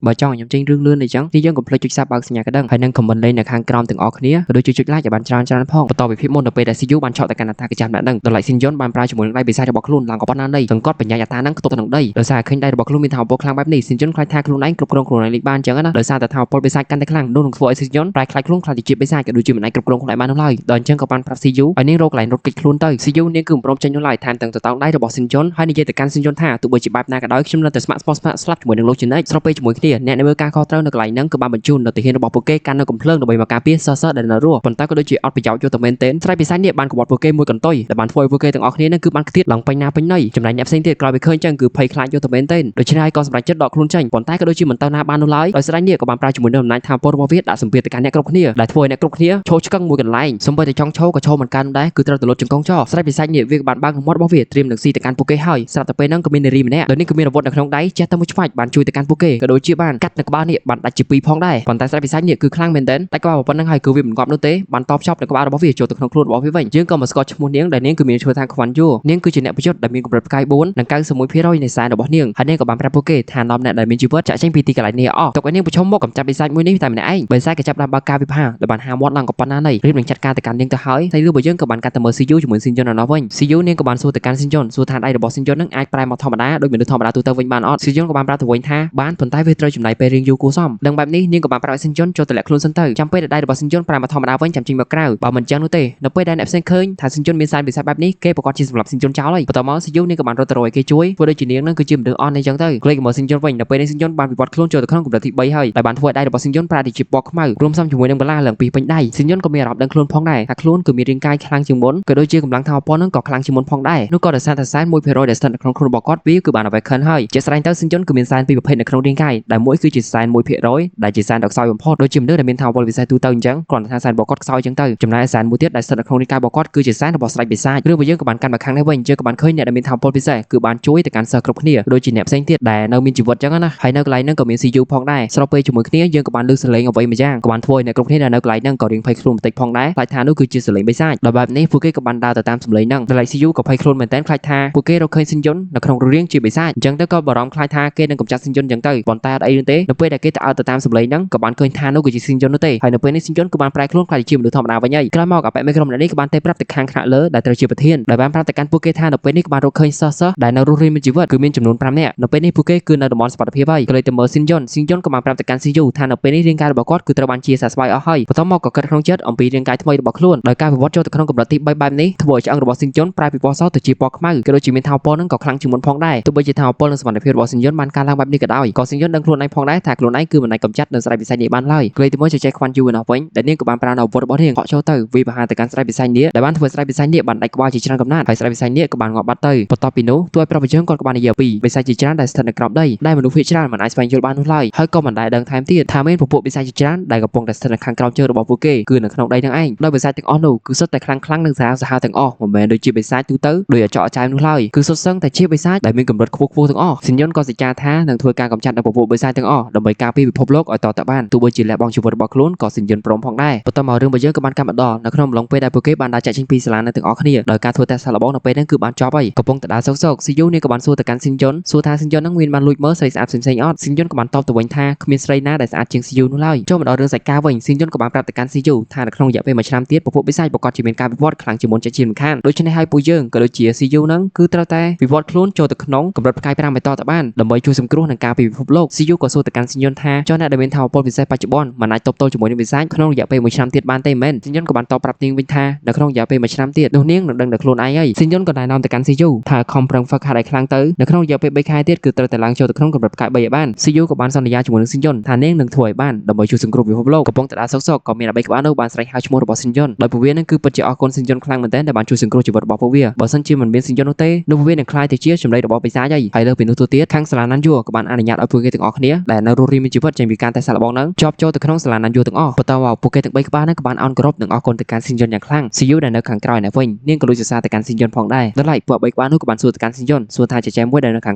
បើចង់ខ្ញុំចេញរឿងលឿនអីចឹងទីយើងកុំភ្លេចចុច Sub បើកសញ្ញាកណ្ដឹងហើយនឹង comment លេខនៅខាងក្រោមទាំងអស់គ្នាក៏ដូចជាចុច like ឲ្យបានច្រើនផងបន្តពីភាពមុនទៅពេលដែល CU បានឆក់ទៅកាន់អត្តាកិច្ចម្នាក់នឹងដល់ឡែកស៊ីនយ៉ុនបានប្រើជាមួយនឹងដៃបិសាចរបស់ខ្លួនឡើងក៏ប៉ុណ្ណានៃសង្កត់បញ្ញាអត្តានឹងខ្ទប់ទៅនឹងដីដោយសារឃើញដៃរបស់ខ្លួនមានថាពលខ្លាំងបែបនេះស៊ីនយ៉ុនខ្លាចថាខ្លួនឯងគ្រប់គ្រងខ្លួនឯងលេខបានចឹងណាដោយសារតែថាពលបិសាចកាន់តែខ្លាំងនោះនឹងធ្វើឲ្យស៊ីនយ៉ុនប្រែខ្លាចខ្លួនខ្លាចជាបិសាចក៏ដូចជាមិនអាចគ្រប់គ្រងខ្លួនឯងបាននោះឡើយដល់អញ្ចឹងក៏បានប្រាប់ CU ឲ្យនាងរកកន្លែងរត់គេចខ្លួនទៅ CU នាងគឺមិនព្រមចេញនោះឡើយថែមទាំងទៅតោងដៃរបស់ស៊ីនយ៉ុនហើយនិយាយទៅកាន់ស៊ីនយ៉ុនថាទោះបីជាបែបណាក៏ដោយខ្ញុំនៅតែស្ម័គ្រស្លាប់ជាមួយនឹងលោកជានិច្ចស្របពេលជាមួយគ្នាអ្នកនៅមើលការខុសត្រូវនៅកន្លែងហ្នឹងក៏បានបញ្ជូននៅទាហានរបស់ពួកគេកាន់នៅកំភ្លើងដើម្បីមកការពារសសដែលនៅរស់ប៉ុន្តែក៏ដូចជាអត់ប្រយោជន៍យកទៅមែនទែនស្រ័យបិសាចនេះបានក្បត់ពួកគេមួយកន្ទុយដែលបានធ្វើឲ្យពួកគេទាំងអស់គ្នានឹងគឺបានខ្ទាតឡើងពេញណាពេញណីចំណែកអ្នកផ្សេងទៀតក្រោយពីឃើញចឹងគឺភ័យខ្លាចយកទៅមែនទែនដូច្នេះហើយក៏សម្រេចចិត្តដកខ្លួនចេញប៉ុន្តែក៏ដូចជាមិនទៅណាបាននោះឡើយដោយស្រ័យនេះក៏បានប្រើជាមួយនឹងអំណាចថាពលរបស់វាដាក់សម្ពាធទៅកាន់អ្នកគ្រប់គ្នាដែលធ្វើឲ្យអ្នកគ្រប់គ្នាឈោឆ្កឹងមួយកន្លែងសូម្បីតែចង់ឈោក៏ឈោមិនកាន់ដែរគឺត្រូវទៅលុតចង្កងចោស្រ័យបិសាចនេះវាក៏បានបើកមាត់របស់វាត្រៀមនឹងស៊ីទៅកាន់ពួកគេហើយស្រាប់តែពេលហ្នឹងក៏មាននារីម្នាក់ដោយនេះក៏មានអាវុធនៅក្នុងដៃចេះតែមួយឆ្វាច់បានជួយទៅកាន់ពួកគេក៏ដូចជាបានកាត់នៅក្បាលនេះបានដាច់ជាពីរផងដែរប៉ុន្តែស្រ័យបិសាចនេះគឺខ្លាំងមែនទែនតែក្បាលប៉ុណ្្នឹងហើយគឺវាមិនងាប់នោះទេបានតបចប់នៅក្បាលរបស់វាចូលទៅក្នុងខ្លួនរបស់វាវិញយើងក៏មកស្គាល់ឈ្មោះនាងដែលនាងគឺមានឈ្មោះថាខ្វាន់យូនាងគឺជាអ្នកប្រយុទ្ធដែលមានកម្រិតផ្កាយ4និង91%នៃសែនរបស់នាងហើយនាងក៏បានប្រាប់ពួកគេថានាំអ្នកដែលមានជីវិតចាក់ចេញពីទីកន្លែងនេះអស់ទុកឲ្យនាងប្រឈមមុខកំចាត់បិសាចមួយនេះតែម្នាក់ឯងបិសាចក៏ចាប់បានបើកការវិភាគដែលបានហាមាត់ឡើងក៏ប៉ុណ្ណាណីរៀបនឹងចាត់ការទៅកាន់នាងទៅហើយតែរឿងរបស់យើងក៏បានកាត់ទៅមើល CU ជាមួយស៊ីនយ៉ុននៅនោះវិញ CU នាងក៏បានសួរទៅកាន់ស៊ីនយ៉ុនសួរថាដៃរបស់ស៊ីនយ៉ុននឹងអាចប្រែមកធម្មតាដូចមនុស្សធម្មតាទូទៅវិញបានអត់ស៊ីនយ៉ុនក៏បានប្រាប់ទៅវិញថាបានប៉ុន្តែវាត្រូវចំណាយពេលរៀងយូរគួរសមដឹងបែបនេះនាងក៏បានប្រាប់ឲ្យស៊ីនយ៉ុនចូលទៅលាក់ខ្លួនសិនទៅចាំពេលដែលដៃរបស់ស៊ីនយ៉ុនប្រែមកធម្មតាវិញចាំចេញមកក្រៅបើមិនចឹងនោះទេនៅពេលដែលអ្នកផ្សេងឃើញថាស៊ីនយ៉ុនមានសារបិសាចបែបនេះគេប្រកាសជាសម្រាប់ស៊ីនយ៉ុនចោលហើយបន្តមកស៊ីយូនាងក៏បានរត់ទៅរកឲ្យគេជួយធ្វើដូចជានាងនឹងគឺជាមនុស្សអន់អីចឹងទៅក្លេកមកស៊ីនយ៉ុនវិញនៅពេលនេះស៊ីនយ៉ុនបានវិវត្តខ្លួនចូលទៅក្នុងកម្រិតទី3ហើយដែលបានធ្វើឲ្យដៃរបស់ស៊ីនយ៉ុនប្រែទៅជាពណ៌ខ្មៅរួមផ្សំជាមួយនឹងបន្លាឡើងពីពេញដៃស៊ីនយ៉ុនក៏មានអារម្មណ៍ដឹងខ្លួនផងដែរថាខ្លួនគឺមានរាងកាយខ្លាំងជាងមុនក៏ដូចជាកម្លាំងថាពណ៌នឹងក៏ខ្លាំងជាងមុនផងដែរនោះក៏ដោយសារតែសែន 1% ដែលស្ថិតនៅក្នុងខ្លួនរបស់គាត់វាគឺបាន awaken ហើយជាស្រេចទៅស៊ីនយ៉ុនគឺមានសែនពីរប្រភេទនៅក្នុងរាងកាយដែលមួយគឺជាសែន 1% ដែលជាសែនដ៏ខ្សោយបំផុតដូចជាមនុស្សដែលមានថាវល់វិស័យទូទៅអញ្ចឹងគ្រាន់តែថាសែនរបស់គាត់ខ្សោយអញ្ចឹងទៅចំណែកសែនមួយទៀតដែលស្ថិតនៅក្នុងរាងកាយរបស់គាត់គឺជាសែនរបស់ស្រេចបិសាចរឿងរបស់យើងក៏បានកាន់មកខាងនេះវិញយើងក៏បានឃើញអ្នកដែលមានថាវល់ពិសេសគឺបានជួយទៅកាន់សិស្សគ្រប់គ្នាដូចជាអ្នកផ្សេងទៀតដែលនៅមានជីវិតអញ្ចឹងណាហើយនៅកន្លែងហ្នឹងក៏មាន CU ផងដែរស្របពេលជាមួយគ្នាយើងក៏បានលើកសលេងអ្វីមួយយ៉ាងក៏បានធ្វើឲ្យអ្នកគ្រប់គ្នាដែលនៅកន្លែងហ្នឹងក៏រៀងភ័យខ្លួនបន្តិចផងដែរខ្លាចថានោះគឺជាសលេងបិសាចដល់បែបនេះពួកគេក៏បានដើរទៅតាមសំឡេងហ្នឹងដល់ឡែក CU ក៏ភ័យខ្លួនមែនតើខ្លាចថាពួកគេរកឃើញស៊ីនយ៉ុននៅក្នុងរឿងជាបិសាចអញ្ចឹងទៅក៏បារម្ភខ្លាចថាគេនឹងកម្ចាត់ស៊ីនយ៉ុនអញ្ចឹងទៅប៉ុន្តែអត់អីទេនៅពេលដែលគេទៅអើទៅតាមសំឡេងហ្នឹងក៏បានឃើញថានោះគឺជាស៊ីនយ៉ុននោះទេហើយនៅពេលនេះស៊ីនយ៉ុនក៏បានប្រែខ្លួនខ្លាចជាមនុស្សធម្មតាវិញហើយក្រោយមកអបិមេក្រុមម្នាក់នេះក៏បានទៅប្រាប់ទៅខាងថ្នាក់លើដែលត្រូវជាប្រធានដែលបានប្រាប់ទៅកាន់ពួកគេថានៅពេលនេះក៏បានរកឃើញសិស្សដែលនៅរស់រានមានជីវិតគឺមានចំនួន5នាក់នៅពេលនេះពួកគេគឺនៅតំបន់សុវត្ថិភាពហើយក៏เลยទៅមើលស៊ីនយ៉ុនក៏បានប្រាប់ទៅកាន់ CU ថានៅពេលនេះរាងកាយរបស់គាត់គឺត្រូវបានជាសះស្បើយអស់ហើយបន្ទាប់មកក៏គិតក្នុងចិត្តអំពីរាងកាយថ្មីរបស់ខ្លួនដោយការវិវត្តចូលទៅក្នុងកម្រិតទី3បែបនេះធ្វើឲ្យឆ្អឹងរបស់ស៊ីនយ៉ុនប្រែពីពណ៌សទៅជាពណ៌ខ្មៅក៏ដូចជាមានថាវពលនឹងក៏ខ្លាំងជាងមុនផងដែរទោះបីជាថាវពលនិងសមត្ថភាពរបស់ស៊ីនយ៉ុនបានកើនឡើងបែបនេះក៏ដោយក៏ស៊ីនយ៉ុនដឹងខ្លួនឯងផងដែរថាខ្លួនឯងគឺមិនអាចកម្ចាត់នៅស្រ័យវិស័យនេះបានឡើយក្លេទៅមើលចែកខ្វាន់យូរឯណោះវិញដែលនាងក៏បានប្រើនៅអាវុធរបស់នាងហក់ចូលទៅវាបហាទៅកាន់ស្រ័យវិស័យនេះដែលបានធ្វើស្រ័យវិស័យនេះបានដាច់ក្បាលជាច្រើនកំណាត់ហើយស្រ័យវិស័យនេះក៏បានងាប់បាត់ទៅបន្ទាប់ពីនោះទោះឲ្យប្រពន្ធយើងគាត់ក៏បាននិយាយពីវិស័យជាច្រើនដែលស្ថិតនៅក្រោមដីដែលមនុស្សភាគច្រើនមិនអាចស្វែងយល់បាននោះឡើយហើយក៏មិនដែលដឹងថែមទៀតថាមានពពួកវិស័យជាច្រើនដែលកំពុងតែស្ថិតនៅខាងក្រោមជើងរបស់ពួកគេគឺនៅក្នុងដីនឹងឯងដោយវិស័យទាំងអស់នោះគឺសុទ្ធតែខ្លាំងនិងសាហាវទាំងអស់មិនមែនដូចជាវិស័យទូទៅដោយអាចអចាយនោះឡើយគឺសុទ្ធសឹងតែជាវិស័យដែលមានកម្រិតខ្ពស់ទាំងអស់ស៊ីនយ៉ុនក៏សច្ចាថានឹងធ្វើការកម្ចាត់នៅពពួកវិស័យទាំងអស់ដើម្បីការពារពិភពលោកឲ្យតទៅបានទោះបីជាលះបង់ជីវិតរបស់ខ្លួនក៏ស៊ីនយ៉ុនព្រមផងដែរបន្ទាប់មករឿងរបស់យើងក៏បានកាត់មកដល់នៅក្នុងអំឡុងពេលដែលពួកគេបានដើរចាក់ចេញពីសាលានៅទាំងអស់គ្នាដោយការធ្វើតេស្តសាកល្បងនៅពេលហ្នឹងគឺបានចប់ហើយកំពុងតែដើរសោកស៊ីយូនេះក៏បានសួរទៅកាន់ស៊ីនយ៉ុនសួរថាស៊ីនយ៉ុននឹងមានបានលួចមើលស្រីស្អាតផ្សេងៗអត់ស៊ីនយ៉ុនក៏បានតបទៅវិញថាគ្មានស្រីណាដែលស្អាតជាងស៊ីយូនោះឡើយចូលមកដល់រឿងសាច់ការវិញស៊ីនយ៉ុនក៏បានប្រាប់ទៅកាន់ស៊ីយូថានៅក្នុងរយៈពេល1ឆ្នាំទៀតពពួកបិសាចប្រកាសជាមានការវិវត្តខ្លាំងជាងមុនជាមិនខានដូច្នេះហើយពួកយើងក៏ដូចជាស៊ីយូនឹងគឺត្រូវតែវិវត្តខ្លួនចូលទៅក្នុងកម្រិតផ្កាយ5បន្តទៅបានដើម្បីជួយសង្គ្រោះនឹងការពីពិភពលោកស៊ីយូក៏សួរទៅកាន់ស៊ីនយ៉ុនថាចុះអ្នកដែលមានថាវពលពិសេសបច្ចុប្បន្នមិនអាចតបតល់ជាមួយនឹងបិសាចក្នុងរយៈពេល1ឆ្នាំទៀតបានទេមែនស៊ីនយ៉ុនក៏បានតបប្រាប់នាងវិញថានៅក្នុងរយៈពេល1ឆ្នាំទៀតនោះនាងនឹងដឹងដល់ខ្លួនឯងហើយស៊ីនយ៉ុនក៏ណែនាំទៅកាន់ស៊ីយូថាខំប្រឹងហ្វឹកហាត់ឲ្យខ្លាំងទៅនៅក្នុងរយៈពេល3ខែទៀតគឺត្រូវតែឡើងចូលទៅក្នុងកម្រិតផ្កាយ3ឲ្យបានស៊ីយូក៏បានសន្យាជាមួយនឹងស៊ីនយ៉ុនថានាងនឹងធ្វើឲ្យបានដើម្បីជួយសង្គ្រោះពិភពលោកកំពុងតែដើរសោកក៏មានអាបីក្បាលនោះបានស្រែកហៅឈ្មោះរបស់ស៊ីនយ៉ុនដោយពួកវានឹងគឺពិតជាអរគុណស៊ីនយ៉ុនខ្លាំងមែនទែនដែលបានជួយសង្គ្រោះជីវិតរបស់ពួកវាបើសិនជាមិនមានស៊ីនយ៉ុននោះទេនោះពួកវានឹងក្លាយទៅជាចំណីរបស់បិសាចហើយលើពីនោះទៅទៀតខាងសាលាណាន់យួរក៏បានអនុញ្ញាតឲ្យពួកគេទាំងអស់គ្នាដែលនៅរស់រានមានជីវិតចេញពីការតេស្តសាកល្បងហ្នឹងជាប់ចូលទៅក្នុងសាលាណាន់យួរទាំងអស់បន្តមកពួកគេទាំង3ក្បាលហ្នឹងក៏បានអោនគោរពនិងអរគុណទៅកាន់ស៊ីនយ៉ុនយ៉ាងខ្លាំងស៊ីយូដែលនៅខាងក្រោយនេះវិញនាងក៏លួចសរសើរទៅកាន់ស៊ីនយ៉ុនផងដែរដល់ឡែកពួក3ក្បាលនោះក៏បានសួរទៅកាន់ស៊ីនយ៉ុនសួរថាចែចែមួយដែលនៅខ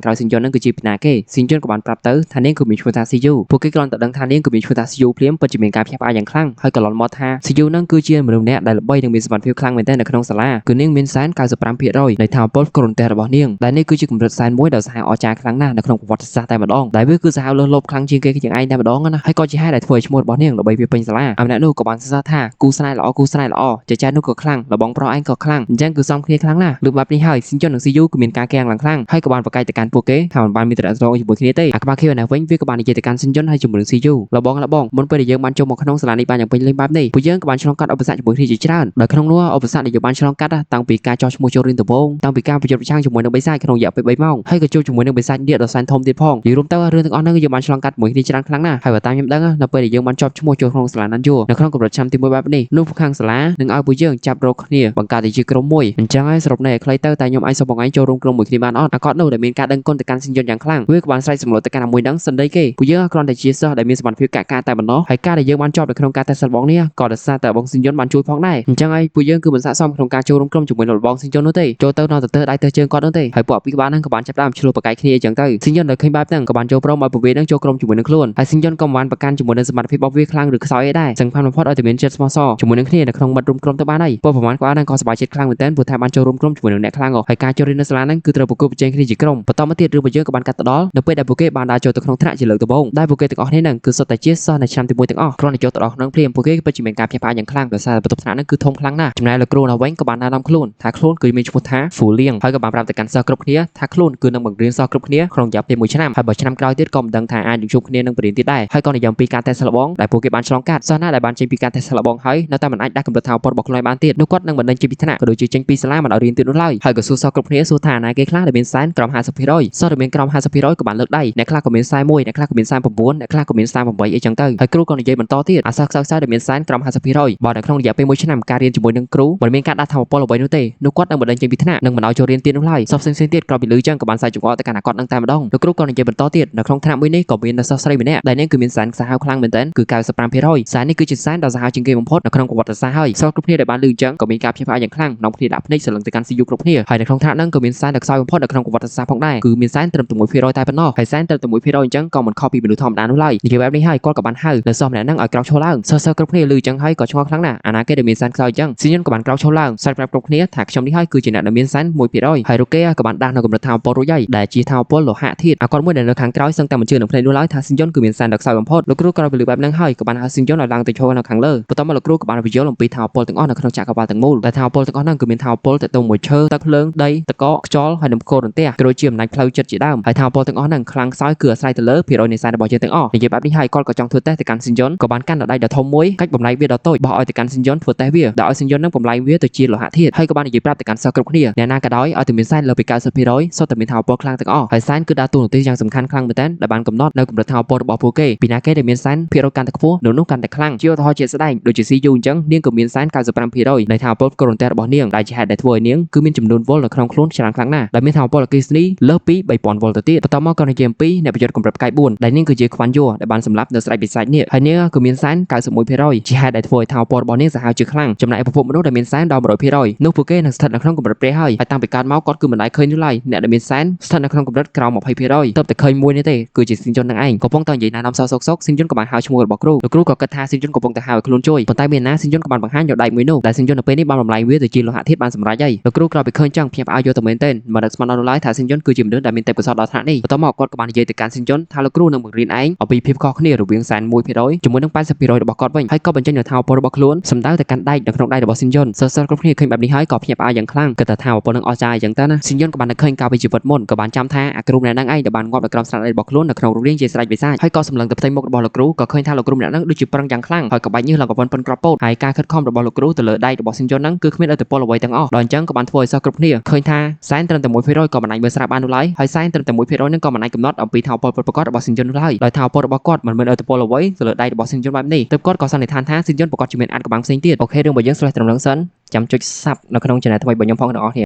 ាងក្រោយស៊ីនយ៉ុនហ្នឹងគឺជាពីណាគេស៊ីនយ៉ុនក៏បានប្រាប់ទៅថានាងគឺមានឈ្មោះថាស៊ីយូពួកគេគ្រាន់តែដឹងថានាងគឺមានឈ្មោះថាស៊ីយូភ្លាមពិតជាមានការផ្ទះផ្អើលយ៉ាងខ្លាំងហើយក៏លន់មកថាស៊ីយូហ្នឹងគឺជាមនុស្សម្នាក់ដែលល្បីនិងមានសមត្ថភាពខ្លាំងមែនទែននៅក្នុងសាលាគឺនាងមានសែន 95% នៃថាមពលគ្រុនទះរបស់នាងដែលនេះគឺជាកម្រិតសែនមួយដ៏សាហាវអស្ចារ្យខ្លាំងណាស់នៅក្នុងប្រវត្តិសាស្ត្រតែម្ដងដែលវាគឺសាហាវ លើលបខ្លាំងជាងគេជាងឯងតែម្ដងណាហើយក៏ជាហេតុដែលធ្វើឲ្យឈ្មោះរបស់នាងល្បីវាពេញសាលាអាម្នាក់នោះក៏បានសរសើរថាគូស្នេហ៍ល្អចាចានោះក៏ខ្លាំងលបងប្រុសឯងក៏ខ្លាំងអញ្ចឹងគឺសំគ្នាខ្លាំងណាស់លើបែបនេះហើយស៊ីនជុននិងស៊ីយូគឺមានការកៀងឡើងខ្លាំងហើយក៏បានប្រកែកទៅកាន់ពួកគេថាមិនបានមានទំនាក់ទំនងជាមួយគ្នាទេអាក្បាលខៀវណាវិញវាក៏បាននិយាយទៅកាន់ស៊ីនជុនហើយជាមួយនឹងស៊ីយូលបងមុនពេលដែលយើងបានចូលមកក្នុងសាលានេះបានយ៉ាងពេញលេញបែបនេះពួកយើងក៏បានឆ្លងកាត់ឧបសគ្គជាមួយគ្នាជាច្រើនដោយក្នុងនោះឧបសគ្គដែលយើងបានឆ្លងកាត់តាំងពីការចោះឈ្មោះចូលរៀនដំបូងតាំងពីការប្រយុទ្ធប្រឆាំងជាមួយនឹងបិសាចក្នុងរយៈពេល3ម៉ោងហើយក៏ជួបជាមួយនឹងបិសាចនេះដ៏សែនធំទៀតផងនិយាយរួមទៅរឿងទាំងអស់ហ្នឹងយើងបានឆ្លងកាត់ជាមួយគ្នាច្រើនខ្លាំងណាស់ហើយបើតាមខ្ញុំដឹងនៅពេលដែលយើងបានជាប់ឈ្មោះចូលក្នុងសាលាណាន់យូនៅក្នុងកម្រិតឆ្នាំទី1បែបនេះនោះខាងសាលានឹងឲ្យពួកយើងចាប់រកគ្នាបង្កើតជាក្រុមមួយអញ្ចឹងហើយសរុបន័យឲ្យខ្លីទៅតែខ្ញុំអាចសុំបងឯងចូលរួមក្រុមមួយគ្នាបានអត់អាគាត់នោះដែលមានការដឹងគុណទៅកាន់ស៊ីនយន្តយ៉ាងខ្លាំងវាក៏បានស្រែកសម្លុតទៅកាន់មួយដឹងសិនដីគេពួកយើងគ្រាន់តែជាសិស្សដែលមានសមត្ថភាពកាក់ការតែប៉ុណ្ណោះហើយការដែលយើងបានជាប់នៅក្នុងការតេស្តសិលបងនេះក៏ដោយសារតែបងស៊ីនយន្តបានជួយផងដែរអញ្ចឹងហើយពួកយើងគឺមិនស័ក្តិសមក្នុងការចូលរួមក្រុមជាមួយនឹងបងស៊ីនយន្តនោះទេចូលទៅដល់ទៅដៃទៅជើងគាត់នោះទេហើយពួកអភិបាលហ្នឹងក៏បានចាប់ផ្ដើមឆ្លោះប្រកែកគ្នាអញ្ចឹងទៅស៊ីនយន្តដែលឃើញបែបហ្នឹងក៏បានចូលព្រមឲ្យពួកវាហ្នឹងចូលក្រុមជាមួយនឹងខ្លួនហើយស៊ីនយន្តក៏បានប្រកាន់ជាមួយនឹងសមត្ថភាពរបស់វាខ្លាំងឬខ្សោយឯដែរសង្ឃានបំផុតឲ្យតែមានចិត្តស្មោះសរជាមួយនឹងគ្នានៅក្នុងមិត្តរួមក្រុមទៅបានហើយពួកប្រមាណគាត់ហ្នឹងក៏សប្បាយចិត្តខ្លាំងមែនទែនព្រោះថាបានចូលរួមក្រុមជាមួយនឹងអ្នកខ្លាំងហើយការចូលរៀននៅសាលាហ្នឹងគឺត្រូវប្រកួតប្រជែងគ្នាជាក្រុមបន្តមកទៀតរឿងរបស់យើងក៏បានកាត់ទៅដល់នៅពេលដែលពួកគេបានដើរចូលទៅក្នុងថ្នាក់ជាលើកដំបូងដែលពួកគេទាំងអស់គ្នាហ្នឹងគឺសុទ្ធតែជាសិស្សនៅឆ្នាំទី1ទាំងអស់គ្រាន់តែចូលទៅដល់ក្នុងព្រាមពួកគេពិតជាមានការភ្ញាក់ផ្អើលយ៉ាងខ្លាំងដោយសារបន្ទប់ថ្នាក់ហ្នឹងគឺធំខ្លាំងណាស់ចំណែកលោកគ្រូនៅវិញក៏បានណែនាំខ្លួនថាខ្លួនគឺមានឈ្មោះថាហ្វូលៀងហើយក៏បានប្រាប់ទៅកាន់សិស្សគ្រប់គ្នាថាខ្លួនគឺនឹងបង្រៀនសិស្សគ្រប់គ្នាក្នុងរយៈពេល1ឆ្នាំហើយបើឆ្នាំក្រោយទៀតក៏មិនដឹងថាអាចនឹងជួបគ្នានឹងបរិញ្ញាទៀតដែរហើយក៏និយាយអំពីការតេស្តសិលបងដែលពួកគេបានឆ្លងកាត់សិស្សណាដែលបានចេញពីការតេស្តសិលបងហើយនៅតែមិនអាចដាក់កម្រិតថាវត្តរបស់ខ្លួនបានទៀតនោះគាត់នឹងមិនដឹងចេញពីថ្នាក់ក៏ដូចជាចេញពីសាលាមិនឲ្យរៀនទៀតនោះឡើយហើយក៏សួរសិស្សគ្រប់គ្នាសួរថាណាគេខ្លះដែលមានសែនក្រោម 50% សិស្សដែលមានក្រោម 50% ក៏បានលើកដៃអ្នកខ្លះក៏មាន41អ្នកខ្លះក៏មាន39អ្នកខ្លះក៏មាន38អីចឹងទៅហើយគ្រូក៏និយាយបន្តទៀតអាសិស្សខ្សោយដែលមានសែនក្រោម 50% បើនៅក្នុងរយៈពេល1ឆ្នាំការរៀនជាមួយនឹងគ្រូមិនមានការដាក់ថាវពលអ្វីនោះទេនោះគាត់នឹងមិនដឹងចេញពីថ្នាក់នឹងមិនឲ្យចូលរៀនទៀតនោះឡើយសិស្សផ្សេងៗទៀតក្រោយពីលឺចឹងក៏បានសាយចង្អុលទៅកាន់អាគាត់នឹងតែម្ដងលោកគ្រូក៏និយាយបន្តទៀតនៅក្នុងថ្នាក់មួយនេះក៏មានសិស្សស្រីម្នាក់ដែលនាងគឺមានសែនសាហាវខ្លាំងមែនទែនគឺ 95% សែននេះគឺជាសែនដ៏សាហាវជាងគេបំផុតនៅក្នុងប្រវត្តិសាស្ត្រហើយសិស្សគ្រប់គ្នាដែលបានលឺចឹងក៏មានការភ្ញាក់ផ្អើលយ៉ាងខ្លាំងនាំគ្នាដាក់ភ្នែកសន្លឹងទៅកាន់ស៊ីយូគ្រប់គ្នាហើយនៅក្នុងថ្នាក់ហ្នឹងក៏មានសែនដ៏ខ្សោយបំផុតនៅក្នុងប្រវត្តិសាស្ត្រផងដែរគឺមានសែនត្រឹមតែ1%តែប៉ុណ្ណោះហើយសែនត្រឹមតែ1%អញ្ចឹងក៏មិនខុសពីមនុស្សធម្មតានោះឡើយនិយាយបែបនេះហើយគាត់ក៏បានហៅនៅសិស្សម្នាក់ហ្នឹងឲ្យក្រោកឈរឡើងសិស្សគ្រប់គ្នាលឺចឹងហើយក៏ឆ្ងល់ខ្លាំងណាស់អាណាគេដែលមានសែនខ្សោយចឹងស៊ីញក៏បានក្រោកឈរឡើងសើចប្រាប់គ្រប់គ្នាថាខ្ញុំនេះហើយគឺជាអ្នកដែលមានសែន1%ហើយរូគេក៏បានដាស់នៅកម្រិតថាវពលរួចហើយដែលជាថាវពលលោហៈធាតុអាគាត់មួយដែលនៅខាងក្រោយសឹងតែមិនជឿនឹងភ្នែកនោះឡើយថាស៊ីញគឺមានសែនដ៏ខ្សោយបំផុតលោកគ្រូក៏បានលើបែបហ្នឹងហើយក៏បានហៅស៊ីញឲ្យឡើងទៅឈរនៅខាងលើបន្ទាប់មកលោកគ្រូក៏បានបញ្យល់អំពីថាវពលទាំងអស់នៅក្នុងចក្រវាឡទាំងមូលដែលថាវពលទាំងអស់ហ្នឹងគឺមានថាវពលទៅមួយឈើទឹកភ្លើងដីទឹកកកខ្យល់ហើយនិងផ្គររន្ទះក៏ដូចជាអំណាចផ្លូវចិត្តជាដើមហើយថាវពលទាំងអស់ហ្នឹងខ្លាំងខ្សោយគឺអាស្រ័យទៅលើភាគរយនៃសែនរបស់យើងទាំងអស់និយាយបែបនេះហើយគាត់ក៏ចង់ធ្វើតេស្តទៅកាន់ស៊ីញក៏បានកាន់ដៃដ៏ធំមួយកាច់បំលែងវាដ៏តូចបោះឲ្យទៅកាន់ស៊ីញធ្វើតេស្តវាដោយឲ្យស៊ីញហ្នឹងបំលែងវាទៅជាលោហៈធាតុហើយក៏បាននិយាយប្រាប់ទៅកាន់សិស្សគ្រប់គ្នាអ្នកណាក៏ដោយឲ្យតែមានសែនលើពី 90% សុទ្ធតែមានថាវពលខ្លាំងទាំងអស់ហើយសែនគឺដើរតួនាទីយ៉ាងសំខាន់ខ្លាំងមែនទែនដែលបានកំណត់នៅកម្រិតថាវពលរបស់ពួកគេពីណាគេដែលមានសែនភាគរយកាន់តែខ្ពស់នោះកាន់តែខ្លាំងជាឧទាហរណ៍ជាស្ដែងដូចជា CU អញ្ចឹងនាងក៏មានសែន 95% នៃថាវពលកូរ៉ុនទែរបស់នាងដែលជាហេតុដែលធ្វើឲ្យនាងគឺមានចំនួនវ៉ុលនៅក្នុងខ្លួនច្រើនខ្លាំងណាស់ដែលមានថាវពលអគ្គិសនីលើសពី 3000 វ៉ុលទៅទៀតបន្តមកក៏និយាយអំពីអ្នកប្រយុទ្ធកម្រិតផ្កាយ4ដែលនាងគឺជាខ្វាន់យ៉ូដែលបានសម្លាប់នៅស្រែកបិសាចនេះហើយនាងក៏មានសែន 91% ជាហេតុដែលធ្វើឲ្យថាវពលរបស់នាងសាហាវជាខ្លាំងចំណែកប្រភពមនុស្សដែលមានសែនដល់ 100% នោះពួកគេនឹងស្ថិតនៅក្នុងកម្រិតព្រះហើយតាំងពីកើតមកគាត់គឺមិនដែលឃើញនោះឡើយអ្នកដែលមានសែនស្ថិតនៅក្នុងកម្រិតក្រោម 20% ទើបតែឃើញមួយនេះទេគឺជាស៊ីនជុននឹងឯងកំពុងតែនិយាយណែនាំសោកស៊ីនជុនក៏បានហៅឈ្មោះរបស់គ្រូលោកគ្រូក៏គិតថាស៊ីនជុនកំពុងតែហៅឲ្យខ្លួនជួយប៉ុន្តែមានណាស៊ីនជុនក៏បានបង្ហាញយកដៃមួយនោះដែលស៊ីនជុននៅពេលនេះបានបំលែងវាទៅជាលោហៈធាតុបានសម្រេចហើយលោកគ្រូក្រោយពីឃើញចឹងភ្ញាក់ផ្អើលយកទៅមែនទែនមិននឹកស្មានដល់នោះឡើយថាស៊ីនជុនគឺជាមនុស្សដែលមានទេពកោសល្យដល់ថ្នាក់នេះបន្ទាប់មកគាត់ក៏បាននិយាយទៅកាន់ស៊ីនជុនថាលោកគ្រូនឹងបង្រៀនឯងអំពីភាពខុសគ្នារវាងសែន 1% ជាមួយនឹង 80% របស់គាត់វិញហើយក៏បញ្ចេញនូវថាវពលរបស់ខ្លួនសម្ដៅទៅកាន់ដែកនៅក្នុងដៃរបស់ស៊ីនជុនសិស្សគ្រប់គ្នាឃើញបែបនេះហើយក៏ភ្ញាក់ផ្អើលយ៉ាងខ្លាំងគិតថាថាវពលនឹងអស្ចារ្យអញ្ចឹងទៅណាស៊ីនជុនក៏បាននឹកឃើញកាលពីជីវិតមុនក៏បានចាំថាអាគ្រូម្នាក់ហ្នឹងឯងដែលបានងាប់នៅក្រោមស្នាដៃរបស់ខ្លួននៅក្នុងរូបរាងជាស្រេចបិសាចហើយក៏សម្លឹងទៅផ្ទៃមុខរបស់លោកគ្រូក៏ឃើញថាលោកគ្រូម្នាក់ហ្នឹងដូចជាប្រឹងយ៉ាងខ្លាំងហើយក៏បាច់ញើសឡើងក៏ប៉ុនក្របពោតហើយការខិតខំរបស់លោកគ្រូទៅលើដៃរបស់ស៊ីនជុនហ្នឹងគឺគ្មានឥទ្ធិពលអ្វីទាំងអស់ដល់អញ្ចឹងក៏បានធ្វើឲ្យសិស្សគ្រប់គ្នាឃើញថាសែនត្រឹមតែ 1% ក៏មិនអាចមើលស្រាប់បាននោះឡើយហើយសែនត្រឹមតែ 1% ហ្នឹងក៏មិនអាចកំណត់អំពីថាវពលពិតប្រាកដរបស់ស៊ីនជុននោះឡើយដោយថាវពលរបស់គាត់មិនមានឥទ្ធិពលអ្វីទៅលើដៃរបស់ស៊ីនជុនបែបនេះទើបគាត់ក៏សន្និដ្ឋានថាស៊ីនជុនប្រកាសជាមានអាចកម្បាំងផ្សេងទៀតអូខេរឿងរបស់យើងស្លេះត្រឹមនឹងសិនចាំចុច Sub នៅក្នុង channel ថ្មីរបស់ខ្ញុំផងអ្នកនរគ្នា